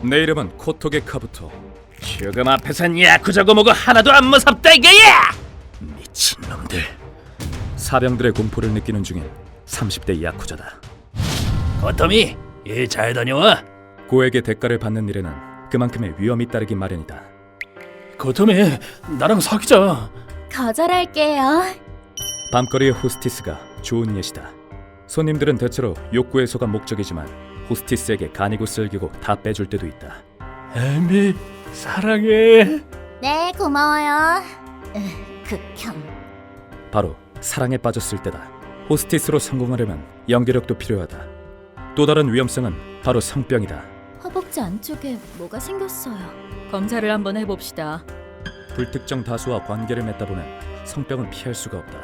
내 이름은 코토게 카부토. 지금 앞에선 야쿠자고 뭐고 하나도 안 무섭다 이거야! 미친놈들. 사병들의 공포를 느끼는 중인 30대 야쿠자다. 고토미, 일 잘 다녀와. 고에게 대가를 받는 일에는 그만큼의 위험이 따르기 마련이다. 고토미, 나랑 사귀자. 거절할게요. 밤거리의 호스티스가 좋은 예시다. 손님들은 대체로 욕구해소가 목적이지만 호스티스에게 간이고 쓸기고 다 빼줄 때도 있다. 에미, 사랑해. 네, 고마워요. 극혐. 바로 사랑에 빠졌을 때다. 호스티스로 성공하려면 연기력도 필요하다. 또 다른 위험성은 바로 성병이다. 허벅지 안쪽에 뭐가 생겼어요. 검사를 한번 해봅시다. 불특정 다수와 관계를 맺다 보면 성병은 피할 수가 없다.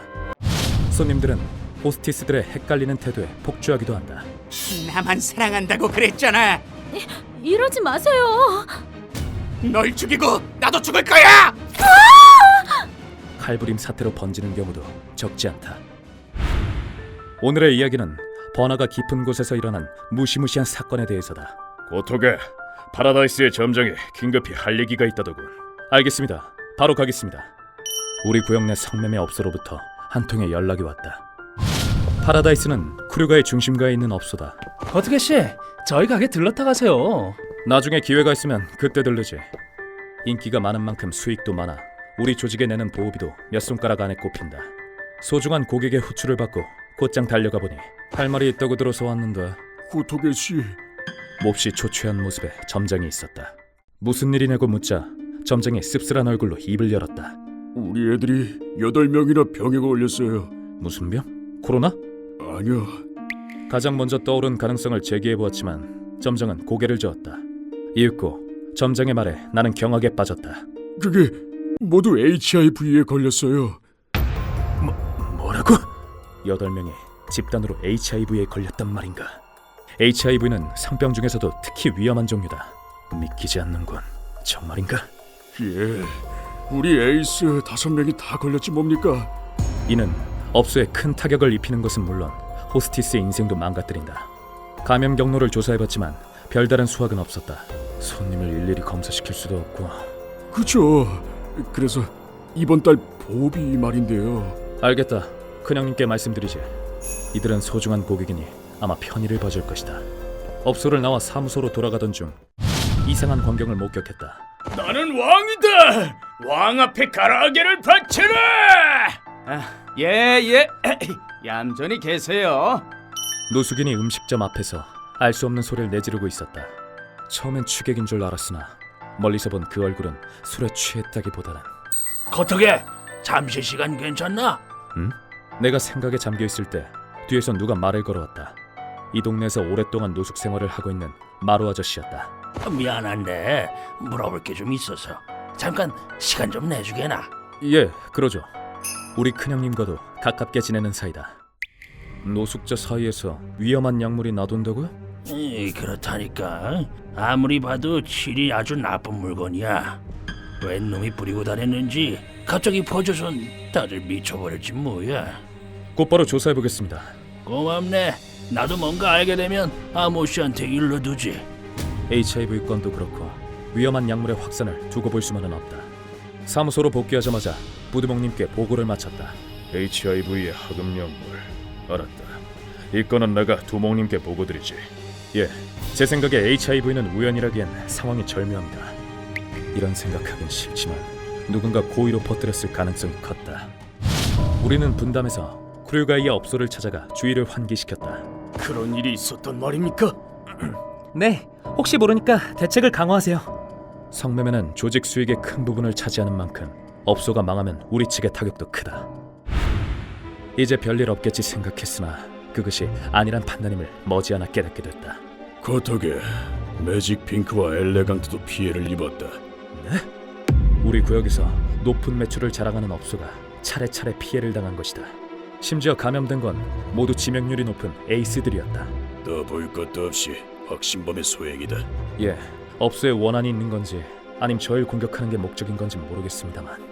손님들은 호스티스들의 헷갈리는 태도에 폭주하기도 한다. 나만 사랑한다고 그랬잖아. 이러지 마세요. 널 죽이고 나도 죽을 거야. 칼부림 사태로 번지는 경우도 적지 않다. 오늘의 이야기는 번화가 깊은 곳에서 일어난 무시무시한 사건에 대해서다. 고토게, 파라다이스의 점장이 긴급히 할 얘기가 있다더군. 알겠습니다. 바로 가겠습니다. 우리 구역 내 성매매 업소로부터 한 통의 연락이 왔다. 파라다이스는 쿠류가의 중심가에 있는 업소다. 고토게 씨, 저희 가게 들렀다 가세요. 나중에 기회가 있으면 그때 들르지. 인기가 많은 만큼 수익도 많아 우리 조직에 내는 보호비도 몇 손가락 안에 꼽힌다. 소중한 고객의 후추를 받고 곧장 달려가 보니 할 말이 있다고 들어서 왔는데 고토게 씨, 몹시 초췌한 모습에 점장이 있었다. 무슨 일이냐고 묻자 점장이 씁쓸한 얼굴로 입을 열었다. 우리 애들이 8명이나 병에 걸렸어요. 무슨 병? 코로나? 아니요, 가장 먼저 떠오른 가능성을 제기해보았지만 점장은 고개를 저었다. 이윽고 점장의 말에 나는 경악에 빠졌다. 그게 모두 HIV에 걸렸어요. 뭐라고? 8명이 집단으로 HIV에 걸렸단 말인가? HIV는 성병 중에서도 특히 위험한 종류다. 믿기지 않는군. 정말인가? 예, 우리 에이스 5명이 다 걸렸지 뭡니까? 이는 업소에 큰 타격을 입히는 것은 물론 호스티스의 인생도 망가뜨린다. 감염 경로를 조사해봤지만 별다른 수확은 없었다. 손님을 일일이 검사시킬 수도 없고. 그쵸. 그래서 이번 달 보호비 말인데요. 알겠다. 큰형님께 말씀드리지. 이들은 소중한 고객이니 아마 편의를 봐줄 것이다. 업소를 나와 사무소로 돌아가던 중 이상한 광경을 목격했다. 나는 왕이다. 왕 앞에 가라아게를 바쳐라. 예. 얌전히 계세요. 노숙인이 음식점 앞에서 알 수 없는 소리를 내지르고 있었다. 처음엔 취객인 줄 알았으나 멀리서 본 그 얼굴은 술에 취했다기보다는 고토게, 잠시 시간 괜찮나? 내가 생각에 잠겨있을 때 뒤에서 누가 말을 걸어왔다. 이 동네에서 오랫동안 노숙 생활을 하고 있는 마루 아저씨였다. 미안한데 물어볼 게 좀 있어서 잠깐 시간 좀 내주게나. 예, 그러죠. 우리 큰형님과도 가깝게 지내는 사이다. 노숙자 사이에서 위험한 약물이 나돈다고요? 그렇다니까. 아무리 봐도 질이 아주 나쁜 물건이야. 웬 놈이 뿌리고 다녔는지 갑자기 퍼져선 다들 미쳐버렸지 뭐야. 곧바로 조사해보겠습니다. 고맙네. 나도 뭔가 알게 되면 아모 씨한테 일러두지. HIV 건도 그렇고 위험한 약물의 확산을 두고 볼 수만은 없다. 사무소로 복귀하자마자 부두목님께 보고를 마쳤다. HIV의 하급 약물. 알았다. 이 건은 내가 두목님께 보고드리지. 예, 제 생각에 HIV는 우연이라기엔 상황이 절묘합니다. 이런 생각하긴 싫지만 누군가 고의로 퍼뜨렸을 가능성이 컸다. 우리는 분담해서 쿠류가이의 업소를 찾아가 주의를 환기시켰다. 그런 일이 있었단 말입니까? 네, 혹시 모르니까 대책을 강화하세요. 성매매는 조직 수익의 큰 부분을 차지하는 만큼 업소가 망하면 우리 측의 타격도 크다. 이제 별일 없겠지 생각했으나 그것이 아니란 판단임을 머지않아 깨닫게 됐다. 고토게, 매직 핑크와 엘레강트도 피해를 입었다. 우리 구역에서 높은 매출을 자랑하는 업소가 차례차례 피해를 당한 것이다. 심지어 감염된 건 모두 지명률이 높은 에이스들이었다. 더 볼 것도 없이 확신범의 소행이다. 예, 업소에 원한이 있는 건지 아님 저를 공격하는 게 목적인 건지 모르겠습니다만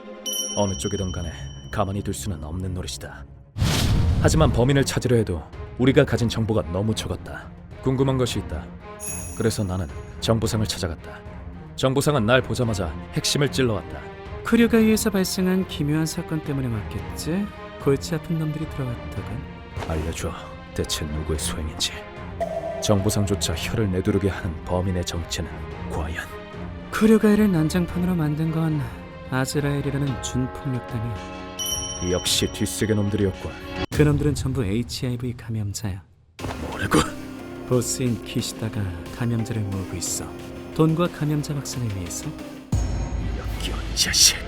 어느 쪽이든 간에 가만히 둘 수는 없는 노릇이다. 하지만 범인을 찾으려 해도 우리가 가진 정보가 너무 적었다. 궁금한 것이 있다. 그래서 나는 정보상을 찾아갔다. 정보상은 날 보자마자 핵심을 찔러왔다. 크류가이에서 발생한 기묘한 사건 때문에 왔겠지? 골치 아픈 놈들이 들어왔다간. 알려줘. 대체 누구의 소행인지. 정보상조차 혀를 내두르게 하는 범인의 정체는 과연. 크류가이를 난장판으로 만든 건 아즈라엘이라는 준폭력단이야. 역시 뒷세계 놈들이었군. 그놈들은 전부 HIV 감염자야. 뭐라고? 보스인 키시다가 감염자를 모으고 있어. 돈과 감염자 확산을 위해서. 역겨운 자식.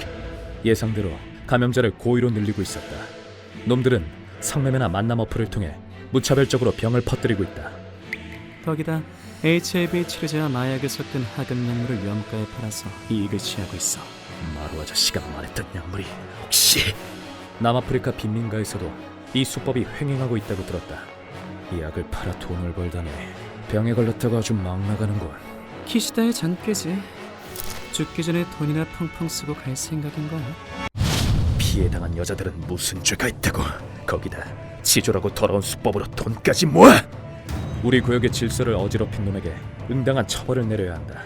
예상대로 감염자를 고의로 늘리고 있었다. 놈들은 성매매나 만남 어플을 통해 무차별적으로 병을 퍼뜨리고 있다. 거기다 HIV 치료제와 마약을 섞은 하급 약물을 위험가에 팔아서 이익을 취하고 있어. 마루 아저씨가 말했던 약물이 혹시 남아프리카 빈민가에서도 이 수법이 횡행하고 있다고 들었다. 이 약을 팔아 돈을 벌다니 병에 걸렸다고 아주 막 나가는군. 키시다의 잔꾀지. 죽기 전에 돈이나 펑펑 쓰고 갈 생각인 거야. 피해당한 여자들은 무슨 죄가 있다고. 거기다 치졸하고 더러운 수법으로 돈까지 모아. 우리 구역의 질서를 어지럽힌 놈에게 응당한 처벌을 내려야 한다.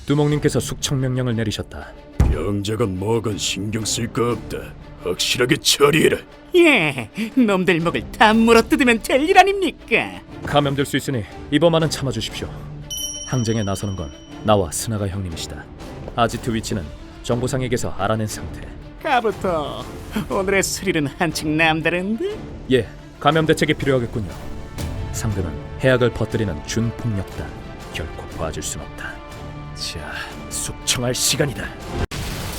두목님께서 숙청 명령을 내리셨다. 병자가 뭐건 신경 쓸 거 없다. 확실하게 처리해라. 예, 놈들 목을 다 물어뜯으면 될 일 아닙니까? 감염될 수 있으니 이번만은 참아주십시오. 항쟁에 나서는 건 나와 스나가 형님이시다. 아지트 위치는 정보상에게서 알아낸 상태. 가부터 오늘의 스릴은 한층 남다른데? 예, 감염 대책이 필요하겠군요. 상대는 해악을 퍼뜨리는 준폭력단. 결코 봐줄 순 없다. 자, 숙청할 시간이다.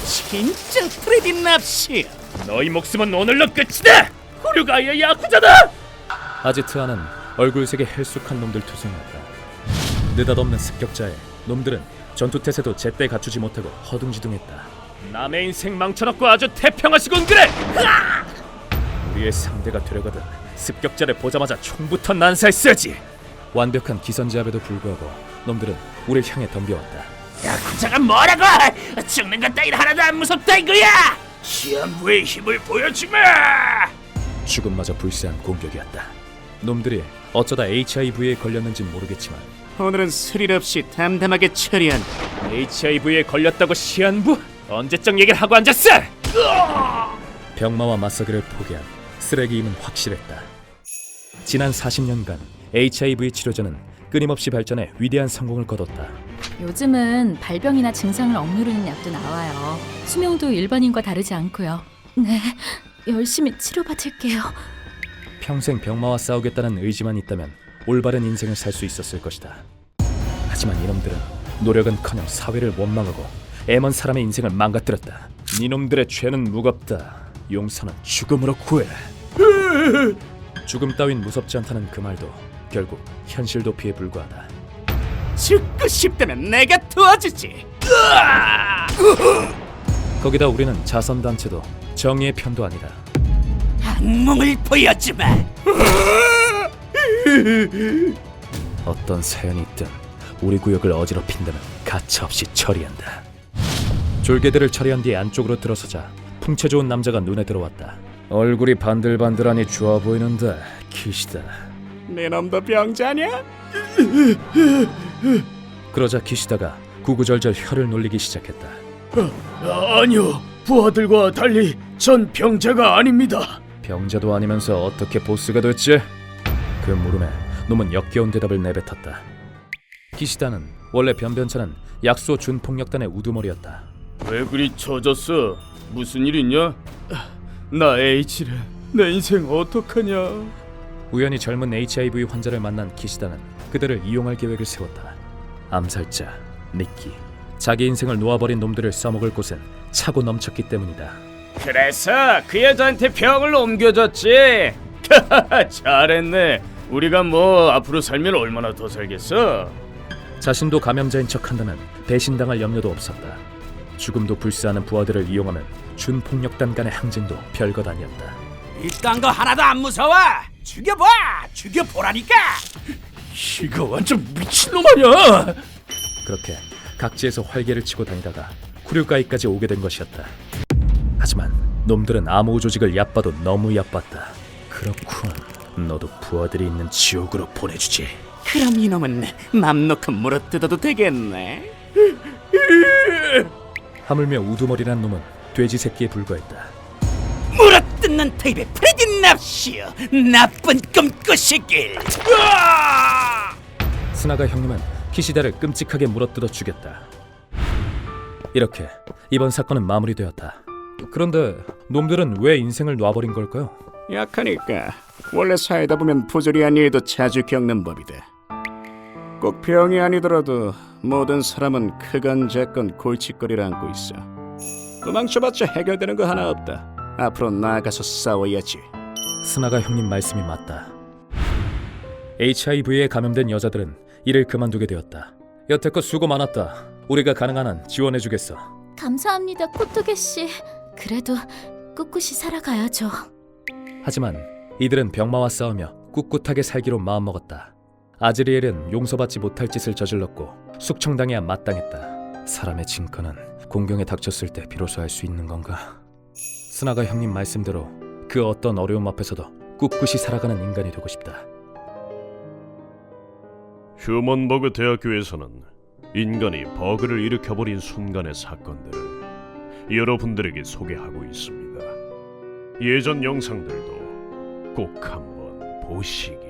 진짜 프레디 납시. 너희 목숨은 오늘로 끝이다. 후류가이의 야쿠자다. 아지트아는 얼굴색에 헬쑥한 놈들 투성이었다. 느닷없는 습격자에 놈들은 전투태세도 제때 갖추지 못하고 허둥지둥했다. 남의 인생 망쳐놓고 아주 태평하시군 그래. 우리의 상대가 되려거든 습격자를 보자마자 총부터 난사했어야지. 완벽한 기선제압에도 불구하고 놈들은 우리를 향해 덤벼왔다. 야쿠자가 뭐라고? 죽는 것 따윈 하나도 안 무섭다 이거야. 시한부의 힘을 보여주마. 죽음마저 불사한 공격이었다. 놈들이 어쩌다 HIV에 걸렸는진 모르겠지만 오늘은 스릴 없이 담담하게 처리한. HIV에 걸렸다고 시한부? 언제적 얘기를 하고 앉았어? 병마와 맞서기를 포기한 쓰레기임은 확실했다. 지난 40년간 HIV 치료제는 끊임없이 발전해 위대한 성공을 거뒀다. 요즘은 발병이나 증상을 억누르는 약도 나와요. 수명도 일반인과 다르지 않고요. 네, 열심히 치료받을게요. 평생 병마와 싸우겠다는 의지만 있다면 올바른 인생을 살 수 있었을 것이다. 하지만 이놈들은 노력은커녕 사회를 원망하고 애먼 사람의 인생을 망가뜨렸다. 이놈들의 죄는 무겁다. 용서는 죽음으로 구해. 죽음 따윈 무섭지 않다는 그 말도 결국 현실 도피에 불과하다. 죽고 싶다면 내가 도와주지. 거기다 우리는 자선단체도 정의의 편도 아니다. 악몽을 보여주마. 어떤 사연이 있든 우리 구역을 어지럽힌다면 가차없이 처리한다. 졸개들을 처리한 뒤 안쪽으로 들어서자 풍채 좋은 남자가 눈에 들어왔다. 얼굴이 반들반들하니 좋아 보이는데 키시다. 내 놈도 병자냐? 그러자 키시다가 구구절절 혀를 놀리기 시작했다. 아니요, 부하들과 달리 전 병자가 아닙니다. 병자도 아니면서 어떻게 보스가 됐지? 그 물음에 놈은 역겨운 대답을 내뱉었다. 키시다는 원래 변변찮은 약소 준폭력단의 우두머리였다. 왜 그리 처졌어? 무슨 일 있냐? 나 H래. 내 인생 어떡하냐? 우연히 젊은 HIV 환자를 만난 키시다는 그들을 이용할 계획을 세웠다. 암살자, 미끼, 자기 인생을 놓아버린 놈들을 써먹을 곳은 차고 넘쳤기 때문이다. 그래서 그 여자한테 병을 옮겨줬지. 잘했네. 우리가 뭐 앞으로 살면 얼마나 더 살겠어? 자신도 감염자인 척한다면 배신당할 염려도 없었다. 죽음도 불사하는 부하들을 이용하면 준폭력단 간의 항쟁도 별것 아니었다. 이딴 거 하나도 안 무서워. 죽여봐. 죽여보라니까. 이거 완전 미친놈 아니야? 그렇게 각지에서 활개를 치고 다니다가 쿠류가이까지 오게 된 것이었다. 하지만 놈들은 암호 조직을 얕봐도 너무 얕봤다. 그렇군. 너도 부하들이 있는 지옥으로 보내주지. 그럼 이놈은 맘 놓고 물어뜯어도 되겠네. 하물며 우두머리란 놈은 돼지 새끼에 불과했다. 물어뜯는 타입의 프레디 납시오. 나쁜 꿈꾸시길. 스나가 형님은 키시다를 끔찍하게 물어뜯어 죽였다. 이렇게 이번 사건은 마무리되었다. 그런데 놈들은 왜 인생을 놔버린 걸까요? 약하니까. 원래 살다 보면 부조리한 일도 자주 겪는 법이다. 꼭 병이 아니더라도 모든 사람은 크건 작건 골칫거리를 안고 있어. 도망쳐봤자 해결되는 거 하나 없다. 앞으로 나아가서 싸워야지. 스나가 형님 말씀이 맞다. HIV에 감염된 여자들은 일을 그만두게 되었다. 여태껏 수고 많았다. 우리가 가능한 한 지원해주겠어. 감사합니다, 코토게 씨. 그래도 꿋꿋이 살아가야죠. 하지만 이들은 병마와 싸우며 꿋꿋하게 살기로 마음먹었다. 아즈리엘은 용서받지 못할 짓을 저질렀고 숙청당해야 마땅했다. 사람의 진건은 공경에 닥쳤을 때 비로소 알 수 있는 건가? 스나가 형님 말씀대로 그 어떤 어려움 앞에서도 꿋꿋이 살아가는 인간이 되고 싶다. 휴먼버그 대학교에서는 인간이 버그를 일으켜버린 순간의 사건들을 여러분들에게 소개하고 있습니다. 예전 영상들도 꼭 한번 보시기